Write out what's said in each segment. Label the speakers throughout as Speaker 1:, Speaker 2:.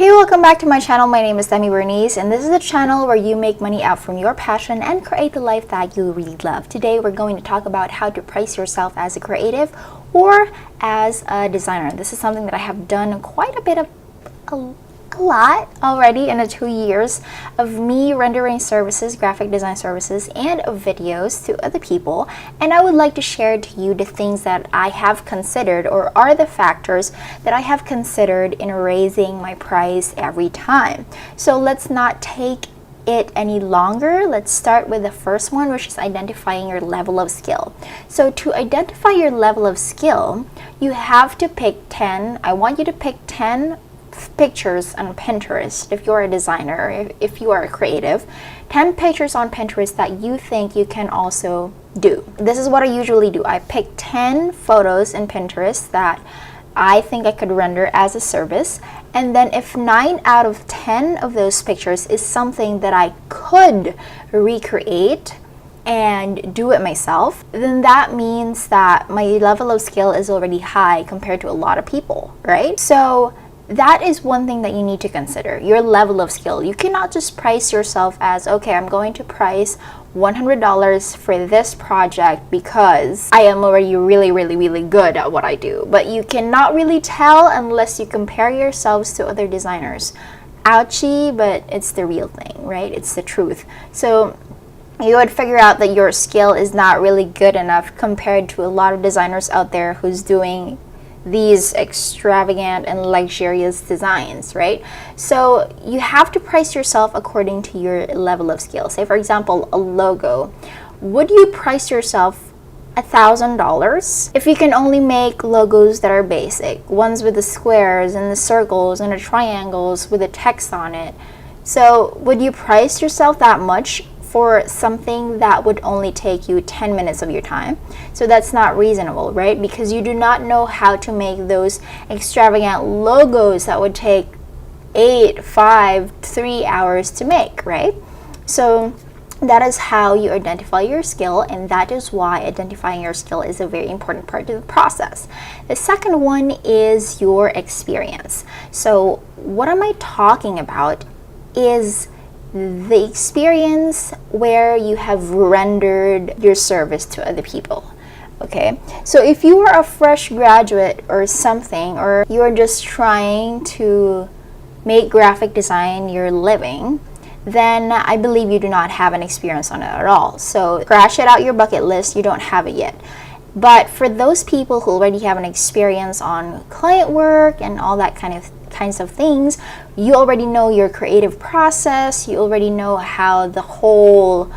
Speaker 1: Hey, welcome back to my channel. My name is Demi, and this is a channel where you make money out from your passion and create the life that you really love. Today, we're going to talk about how to price yourself as a creative or as a designer. This is something that I have done quite a bit of, a lot already in the 2 years of me rendering services, graphic design services, and videos to other people. And I would like to share to you the things that I have considered, or are the factors that I have considered in raising my price every time. So let's not take it any longer. Let's start with the first one, which is identifying your level of skill. So to identify your level of skill, you have to pick 10. I want you to pick 10 pictures on Pinterest if you're a designer, if you are a creative. 10 pictures on Pinterest that you think you can also do. This is what I usually do. I pick 10 photos in Pinterest that I think I could render as a service, and then if 9 out of 10 of those pictures is something that I could recreate and do it myself, then that means that my level of skill is already high compared to a lot of people, right? So that is one thing that you need to consider, your level of skill. You cannot just price yourself as, okay, I'm going to price $100 for this project because I am already really good at what I do. But you cannot really tell unless you compare yourselves to other designers. Ouchie, but it's the real thing, right? It's the truth. So you would figure out that your skill is not really good enough compared to a lot of designers out there who's doing these extravagant and luxurious designs, right? So you have to price yourself according to your level of skill. Say, for example, a logo. Would you price yourself $1,000 if you can only make logos that are basic, ones with the squares and the circles and the triangles with the text on it? So would you price yourself that much for something that would only take you 10 minutes of your time? So that's not reasonable, right? Because you do not know how to make those extravagant logos that would take 8, 5, 3 hours to make, right? So that is how you identify your skill, and that is why identifying your skill is a very important part of the process. The second one is your experience. So what am I talking about is the experience where you have rendered your service to other people. Okay, so if you are a fresh graduate or something, or you're just trying to make graphic design your living, then I believe you do not have an experience on it at all. So scratch it out your bucket list, you don't have it yet. But for those people who already have an experience on client work and all that kinds of things, you already know your creative process, you already know how the whole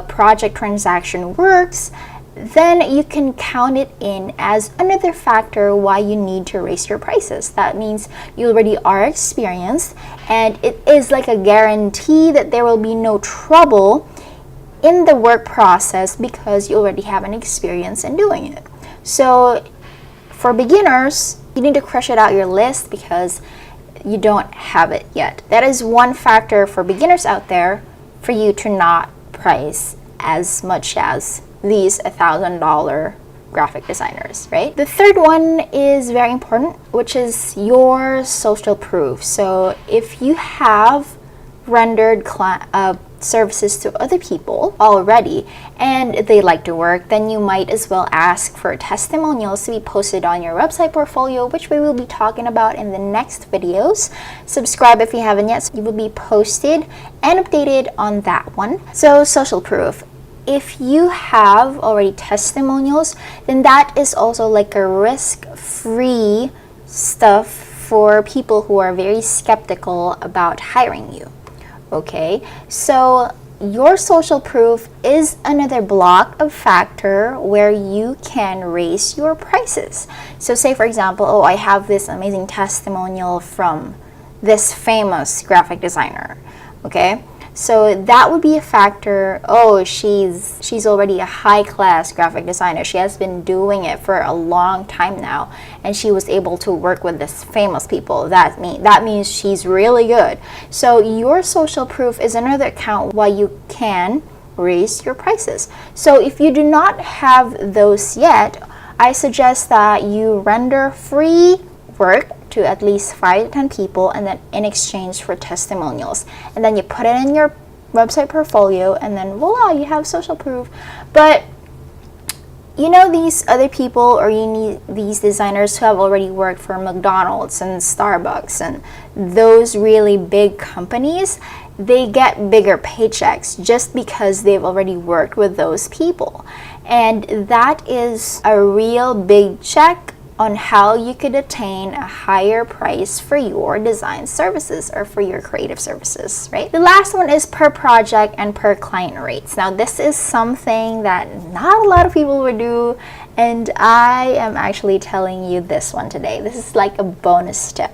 Speaker 1: project transaction works, then you can count it in as another factor why you need to raise your prices. That means you already are experienced, and it is like a guarantee that there will be no trouble in the work process because you already have an experience in doing it. So for beginners, you need to crush it out your list because you don't have it yet. That is one factor for beginners out there for you to not price as much as these $1,000 graphic designers, right? The third one is very important, which is your social proof. So if you have rendered services to other people already and they like to work, then you might as well ask for testimonials to be posted on your website portfolio, which we will be talking about in the next videos. Subscribe if you haven't yet, so you will be posted and updated on that one. So social proof. If you have already testimonials, then that is also like a risk-free stuff for people who are very skeptical about hiring you. Okay, so your social proof is another block of factor where you can raise your prices. So say, for example, oh, I have this amazing testimonial from this famous graphic designer. Okay, so that would be a factor. Oh, she's already a high-class graphic designer. She has been doing it for a long time now, and she was able to work with this famous people. That means she's really good. So your social proof is another account why you can raise your prices. So if you do not have those yet, I suggest that you render free work to at least 5 to 10 people, and then in exchange for testimonials. And then you put it in your website portfolio, and then voila, you have social proof. But you know, these other people, or you need these designers who have already worked for McDonald's and Starbucks and those really big companies, they get bigger paychecks just because they've already worked with those people. And that is a real big check on how you could attain a higher price for your design services or for your creative services, right? The last one is per project and per client rates. Now, this is something that not a lot of people would do, and I am actually telling you this one today. This is like a bonus tip.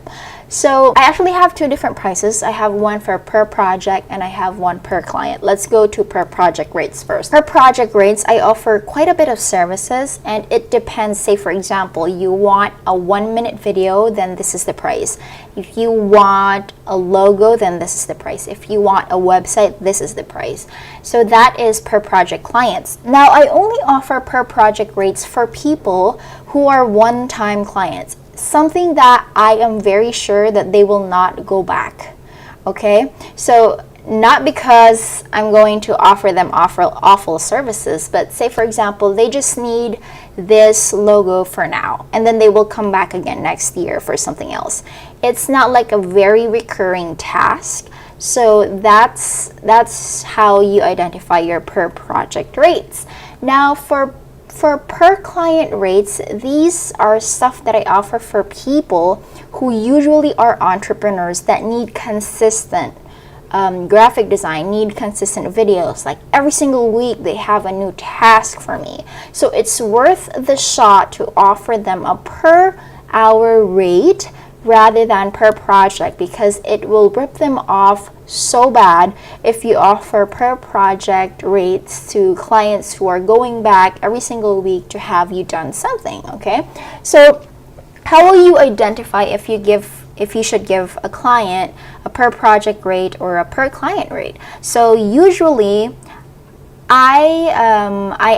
Speaker 1: So I actually have 2 different prices. I have one for per project and I have one per client. Let's go to per project rates first. Per project rates, I offer quite a bit of services, and it depends. Say for example, you want a 1-minute video, then this is the price. If you want a logo, then this is the price. If you want a website, this is the price. So that is per project clients. Now, I only offer per project rates for people who are one-time clients. Something that I am very sure that they will not go back. Okay, so not because I'm going to offer them awful services, but say for example, they just need this logo for now, and then they will come back again next year for something else. It's not like a very recurring task. So that's how you identify your per project rates. Now, for per client rates, these are stuff that I offer for people who usually are entrepreneurs that need consistent graphic design, need consistent videos. Like every single week they have a new task for me. So it's worth the shot to offer them a per hour rate rather than per project, because it will rip them off so bad if you offer per project rates to clients who are going back every single week to have you done something. Okay, so how will you identify if you should give a client a per project rate or a per client rate? So usually I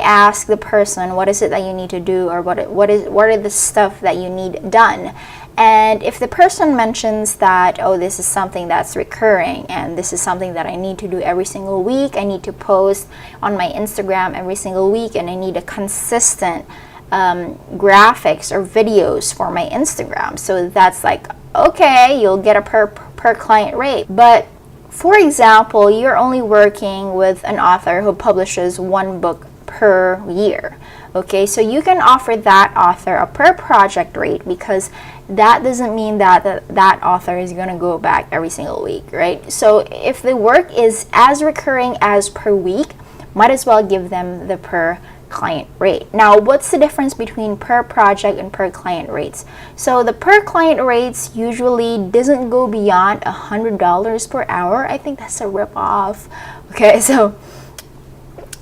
Speaker 1: ask the person, what is it that you need to do, or what are the stuff that you need done. And if the person mentions that, oh, this is something that's recurring, and this is something that I need to do every single week, I need to post on my Instagram every single week, and I need a consistent graphics or videos for my Instagram. So that's like, okay, you'll get a per client rate. But for example, you're only working with an author who publishes 1 book per year. Okay, so you can offer that author a per project rate, because that doesn't mean that that author is going to go back every single week, right? So if the work is as recurring as per week, might as well give them the per client rate. Now, what's the difference between per project and per client rates? So the per client rates usually doesn't go beyond $100 per hour. I think that's a rip off. Okay, so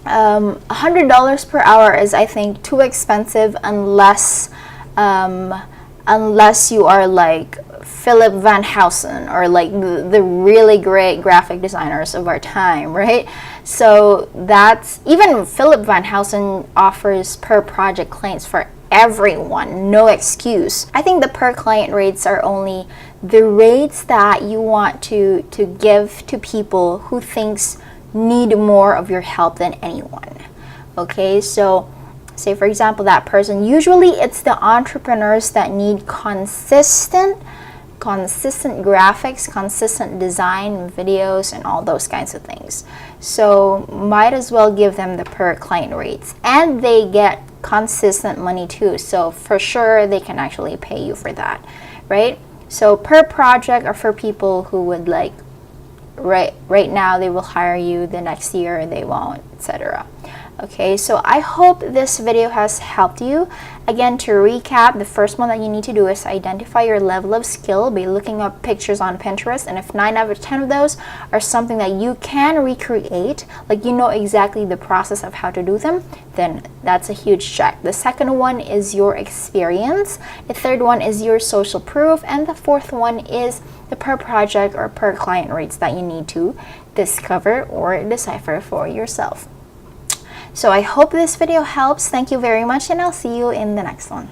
Speaker 1: $100 per hour is, I think, too expensive unless you are like Philip Van Housen or like the really great graphic designers of our time, right? So that's, even Philip Van Housen offers per project clients for everyone, no excuse. I think the per client rates are only the rates that you want to give to people who thinks need more of your help than anyone. Okay, so say for example, that person, usually it's the entrepreneurs that need consistent graphics, consistent design, videos, and all those kinds of things. So might as well give them the per client rates, and they get consistent money too. So for sure they can actually pay you for that, right? So per project are for people who would like right now they will hire you, the next year they won't, etc. Okay, so I hope this video has helped you. Again, to recap, the first one that you need to do is identify your level of skill by looking up pictures on Pinterest, and if 9 out of 10 of those are something that you can recreate, like you know exactly the process of how to do them, then that's a huge check. The second one is your experience. The third one is your social proof, and the fourth one is the per project or per client rates that you need to discover or decipher for yourself. So I hope this video helps. Thank you very much, and I'll see you in the next one.